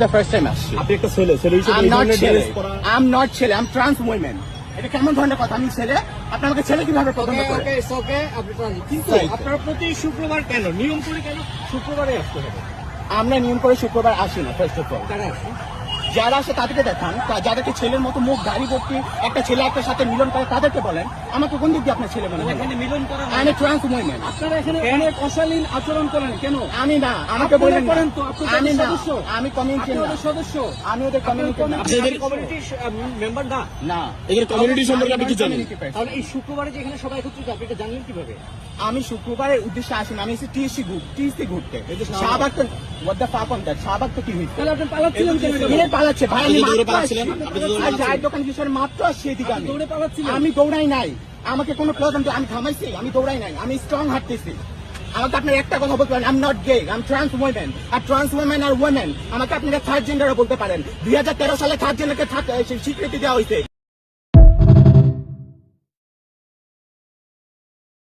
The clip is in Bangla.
The first time আসছি। আপনি একটা ছেলে হিসেবে I'm এই not ধরনের ছেলে। dress পরা- I'm not ছেলে। I'm trans woman। এটা কেমন ধরনের কথা? আমি ছেলে, আপনি আমাকে ছেলে কিভাবে পছন্দ করেন? কিন্তু আপনার প্রতি শুক্রবার কেন নিয়ম করে কেন শুক্রবারে আসতে হবে? আমরা নিয়ম করে শুক্রবার আসি না, ফার্স্ট অফ অল। কারা আসে? যারা আসে তাদেরকে দেখান, যাদেরকে ছেলের মতো মুখ দাড়ি ভর্তি একটা ছেলে একটা সাথে মিলন করে তাদেরকে বলেন। আমাকে কোন দিক দিয়ে আপনার ছেলে মনে হয়? এখানে মিলন করা না। আমি ট্রান্স উইমেন। আপনারা এখানে অনেক অশালীন আচরণ করেন কেন? আমি না, আমাকে আপনারা বলেন করেন না। তো, আপনি আমি তাদের না, সদস্য। আমি কমিউনিটি আপনি না। ওদের সদস্য। আমি ওদের কমিউনিটি না। আপনাদের কমিউনিটির মেম্বার না। না, এদের community সম্পর্কে আপনি কি জানেন? Community person। তাহলে এই শুক্রবারে যে এখানে সবাই একত্রিত আপনি এটা জানলেন কিভাবে? আমি শুক্রবারের উদ্দেশ্যে আসি না, আমি এসেছি টিএসসি ঘুরতে। এই যে শাহবাগ তো what the fuck on that? Shahbag তো কি হয়েছে? তাহলে আপনি পালাচ্ছিলেন কেন? কে পালাচ্ছে ভাই? আমি আপনি দৌড়ে মাত্র পালাচ্ছিলেন? আসছি। আপনি দৌড়ে আর পালাচ্ছিলেন? চায়ের দোকান হিসেবে মাত্র আসছি এদিকে আমি। দৌড়ে পালাচ্ছিলেন? আমি দৌড়াই নাই, আমাকে কোনো প্রয়োজন তো আমি থামাইছি? আমি দৌড়াই নাই, আমি স্ট্রং হাঁটতেছি। আমাকে আপনার একটা কথা বলতে পারেন, I am not gay, I am trans women. আর ট্রান্স উইমেন আর ওমেন আমাকে আপনারা থার্ড জেন্ডারও বলতে পারেন। 2013 সালে থার্ড জেন্ডারকে স্বীকৃতি দেওয়া হয়েছে।